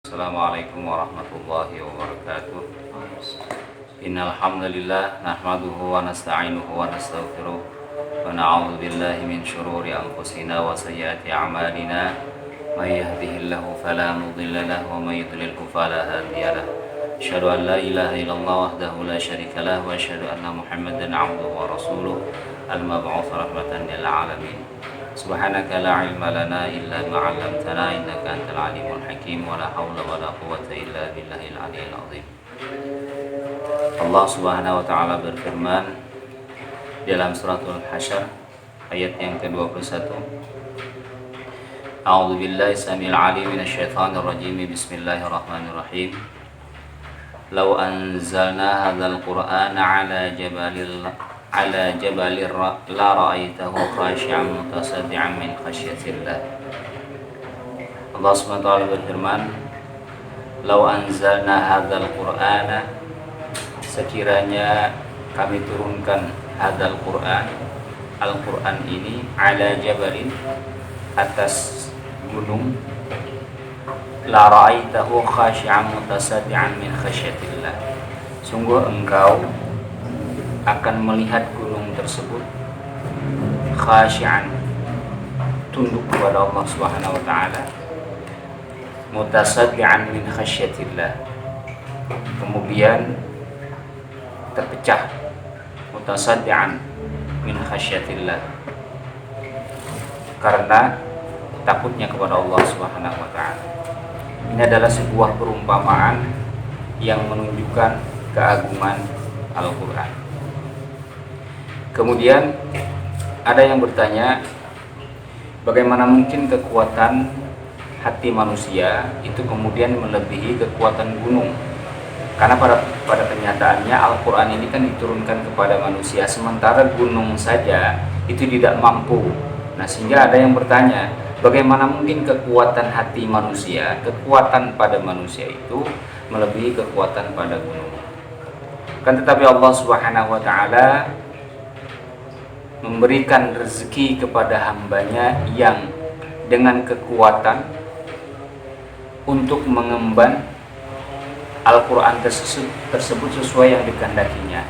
Assalamualaikum warahmatullahi wabarakatuh. Innal hamdalillah nahmaduhu wa nasta'inuhu wa nastaghfiruh wa na'udzu billahi min shururi anfusina wa sayyiati a'malina may yahdihillahu fala mudilla lahu wa may yudlilhu fala hadiya lahu. Asyhadu an la ilaha illallah wahdahu la syarika lahu wa asyhadu anna Muhammadan 'abduhu wa rasuluh al-mab'uts rahmatan lil 'alamin. Subhanaka la ilma lana illa ma 'allamtana innaka antal alimul hakim wa la haula wa la quwwata illa billahil aliyyil azim. Allah Subhanahu wa taala berfirman dalam suratul Hasyr ayat yang ke-21. A'udzu billahi samil 'alim minasyaitonir rajim. Bismillahirrahmanirrahim. Law anzalna hadzal qur'ana 'ala jabalir la ra'aitahu khashi'an mutasaddian min khasyatillah. Allah Subhanahu wa taala berfirman, "Law anzalna hadzal qur'ana," sekiranya kami turunkan hadzal qur'an, Al-Qur'an ini, ala jabalin, atas gunung, la ra'aitahu khashi'an mutasaddian min khasyatillah. Sungguh engkau akan melihat gunung tersebut khashi'an, tunduk kepada Allah Subhanahu wa taala, mutasaddian min khasyatillah, kemudian terpecah, mutasaddian min khasyatillah, karena takutnya kepada Allah Subhanahu wa taala. Ini adalah sebuah perumpamaan yang menunjukkan keagungan Al-Qur'an. Kemudian ada yang bertanya, bagaimana mungkin kekuatan hati manusia itu kemudian melebihi kekuatan gunung? Karena pada kenyataannya Al-Quran ini kan diturunkan kepada manusia, sementara gunung saja itu tidak mampu. Nah, sehingga ada yang bertanya, bagaimana mungkin kekuatan hati manusia, kekuatan pada manusia itu melebihi kekuatan pada gunung? Kan tetapi Allah Subhanahu wa taala memberikan rezeki kepada hambanya yang dengan kekuatan untuk mengemban Al-Quran tersebut sesuai yang dikehendakinya,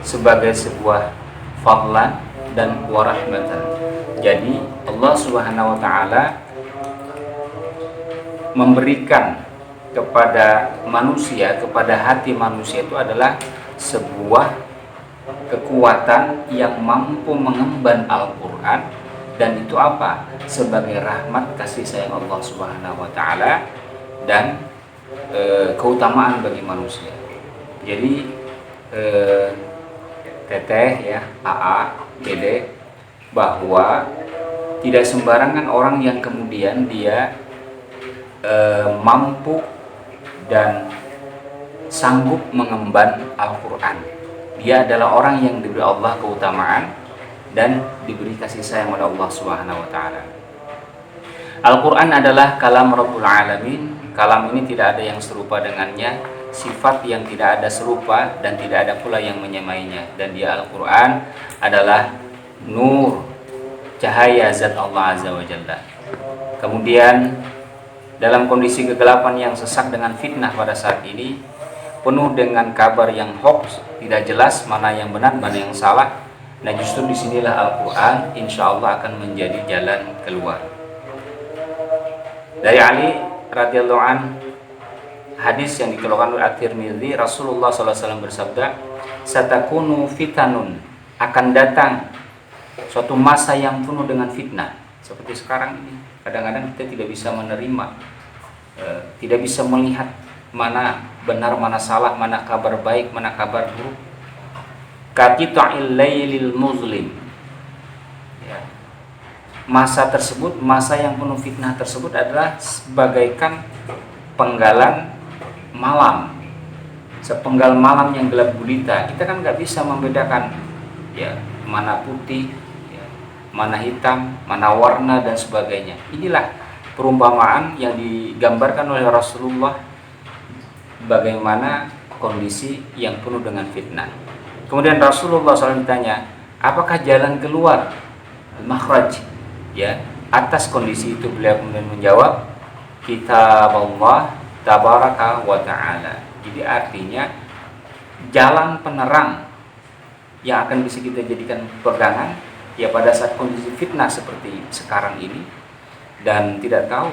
sebagai sebuah fadlan dan warahmatan. Jadi Allah Subhanahu wa taala memberikan kepada manusia, kepada hati manusia itu adalah sebuah kekuatan yang mampu mengemban Al-Quran, dan itu apa? Sebagai rahmat kasih sayang Allah Subhanahu wa taala dan keutamaan bagi manusia. Jadi teteh ya, AA, Dede, bahwa tidak sembarangan orang yang kemudian dia mampu dan sanggup mengemban Al-Quran. Dia adalah orang yang diberi Allah keutamaan dan diberi kasih sayang oleh Allah Subhanahu wa taala. Al-Quran adalah kalam Rabbul Alamin. Kalam ini tidak ada yang serupa dengannya, sifat yang tidak ada serupa dan tidak ada pula yang menyamainya. Dan dia Al-Quran adalah nur, cahaya zat Allah Azza wa Jalla. Kemudian dalam kondisi kegelapan yang sesak dengan fitnah pada saat ini, penuh dengan kabar yang hoax, tidak jelas mana yang benar, mana yang salah. Nah, justru disinilah Al-Quran insya Allah akan menjadi jalan keluar. Dari Ali radhiyallahu an, hadis yang dikeluarkan oleh At-Tirmidzi, Rasulullah SAW bersabda, "Satakunu fitanun," akan datang suatu masa yang penuh dengan fitnah. Seperti sekarang ini, kadang-kadang kita tidak bisa menerima, tidak bisa melihat mana benar, mana salah, mana kabar baik, mana kabar buruk. Kaqita'il lailil muzlim. Ya. Masa tersebut, masa yang penuh fitnah tersebut adalah bagaikan penggalan malam, sepenggal malam yang gelap gulita. Kita kan nggak bisa membedakan ya mana putih, ya, mana hitam, mana warna dan sebagainya. Inilah perumpamaan yang digambarkan oleh Rasulullah bagaimana kondisi yang penuh dengan fitnah. Kemudian Rasulullah SAW ditanya, apakah jalan keluar, makhraj, ya, atas kondisi itu? Beliau kemudian menjawab, kitab Allah tabaraka wa ta'ala. Jadi artinya jalan penerang yang akan bisa kita jadikan pegangan ya pada saat kondisi fitnah seperti sekarang ini. Dan tidak tahu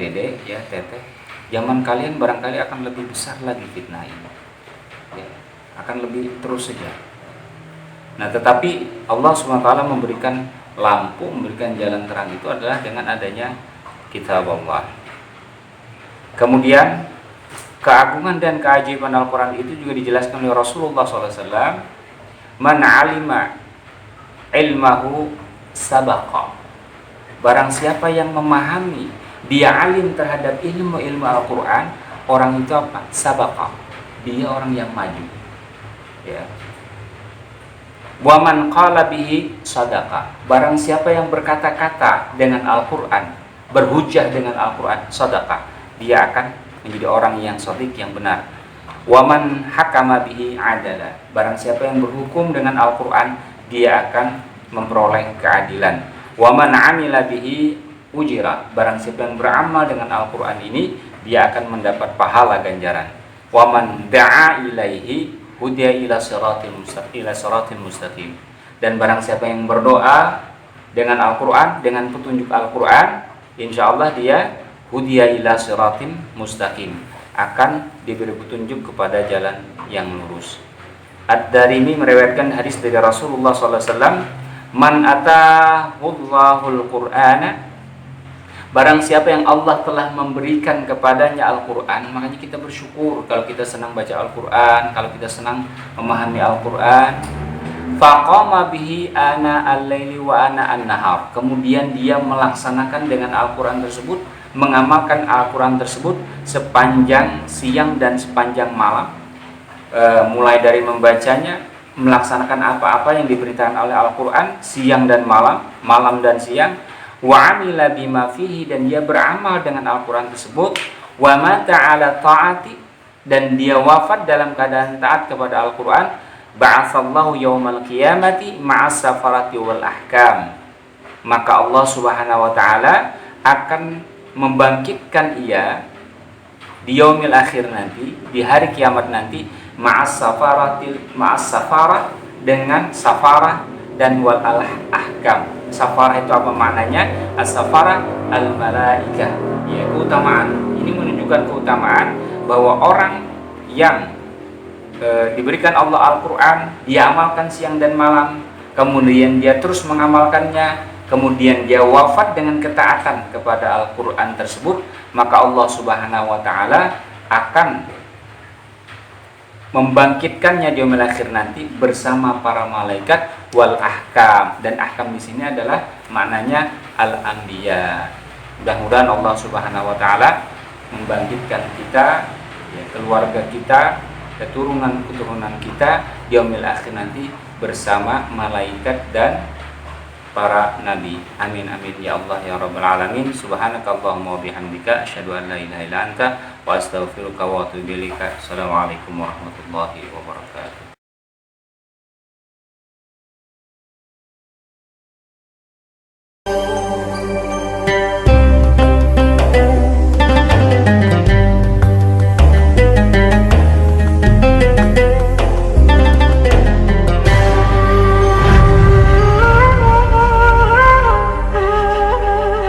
Dede ya Teteh, zaman kalian barangkali akan lebih besar lagi fitnah ini ya, akan lebih terus saja. Nah tetapi Allah SWT memberikan lampu, memberikan jalan terang itu adalah dengan adanya kitab Allah. Kemudian keagungan dan keajaiban Al-Quran itu juga dijelaskan oleh Rasulullah SAW. Man alima ilmahu sabaqa. Barang siapa yang memahami, dia alim terhadap ilmu Al-Quran, orang itu apa? Sabaqa. Dia orang yang maju ya. Wa man qala bihi sadaqa. Barang siapa yang berkata-kata dengan Al-Quran, berhujjah dengan Al-Quran, sadaqa, dia akan menjadi orang yang shadiq, yang benar. Wa man hakama bihi adala. Barang siapa yang berhukum dengan Al-Quran, dia akan memperoleh keadilan. Wa man amila bihi ujira. Barang siapa yang beramal dengan Al-Quran ini, dia akan mendapat pahala ganjaran. Wa man da'a ilaihi hudiya ila siratil mustaqim. Dan barang siapa yang berdoa dengan Al-Quran, dengan petunjuk Al-Quran, insyaallah dia hudiya ila siratil mustaqim, akan diberi petunjuk kepada jalan yang lurus. Ad-Darimi meriwayatkan hadis dari Rasulullah SAW, man atahullahul qur'ana. Barang siapa yang Allah telah memberikan kepadanya Al-Quran, makanya kita bersyukur kalau kita senang baca Al-Quran, kalau kita senang memahami Al-Quran. Faqama bihi ana al-laili wa ana an-nahar. Kemudian dia melaksanakan dengan Al-Quran tersebut, mengamalkan Al-Quran tersebut sepanjang siang dan sepanjang malam. Mulai dari membacanya, melaksanakan apa-apa yang diberitakan oleh Al-Quran siang dan malam, malam dan siang. Wa amila bima fihi, dan dia beramal dengan Al-Quran tersebut. Wa mata ala ta'ati, dan dia wafat dalam keadaan taat kepada Al-Quran. Ba'atsallahu yaumal qiyamati ma'as safarati wal ahkam. Maka Allah Subhanahu wa taala akan membangkitkan ia di yaumil akhir nanti, di hari kiamat nanti, ma'as safarah, dengan safarah dan wal ahkam. Safarah itu apa maknanya? As-safarah al-malaikah, ya, keutamaan. Ini menunjukkan keutamaan bahwa orang yang diberikan Allah Al-Quran, dia amalkan siang dan malam, kemudian dia terus mengamalkannya, kemudian dia wafat dengan ketaatan kepada Al-Quran tersebut, maka Allah Subhanahu wa taala akan membangkitkannya di yaumil akhir nanti bersama para malaikat wal ahkam. Dan ahkam di sini adalah maknanya al-anbiya. Mudah-mudahan Allah Subhanahu wa taala membangkitkan kita, ya, keluarga kita, keturunan kita di yaumil akhir nanti bersama malaikat dan para nabi. Amin amin ya Allah ya rabbal alamin. Subhanakallahumma wa bihamdika asyhadu an la ilaha illa anta wa astaghfiruka wa atubu ilaika. Assalamualaikum warahmatullahi wabarakatuh.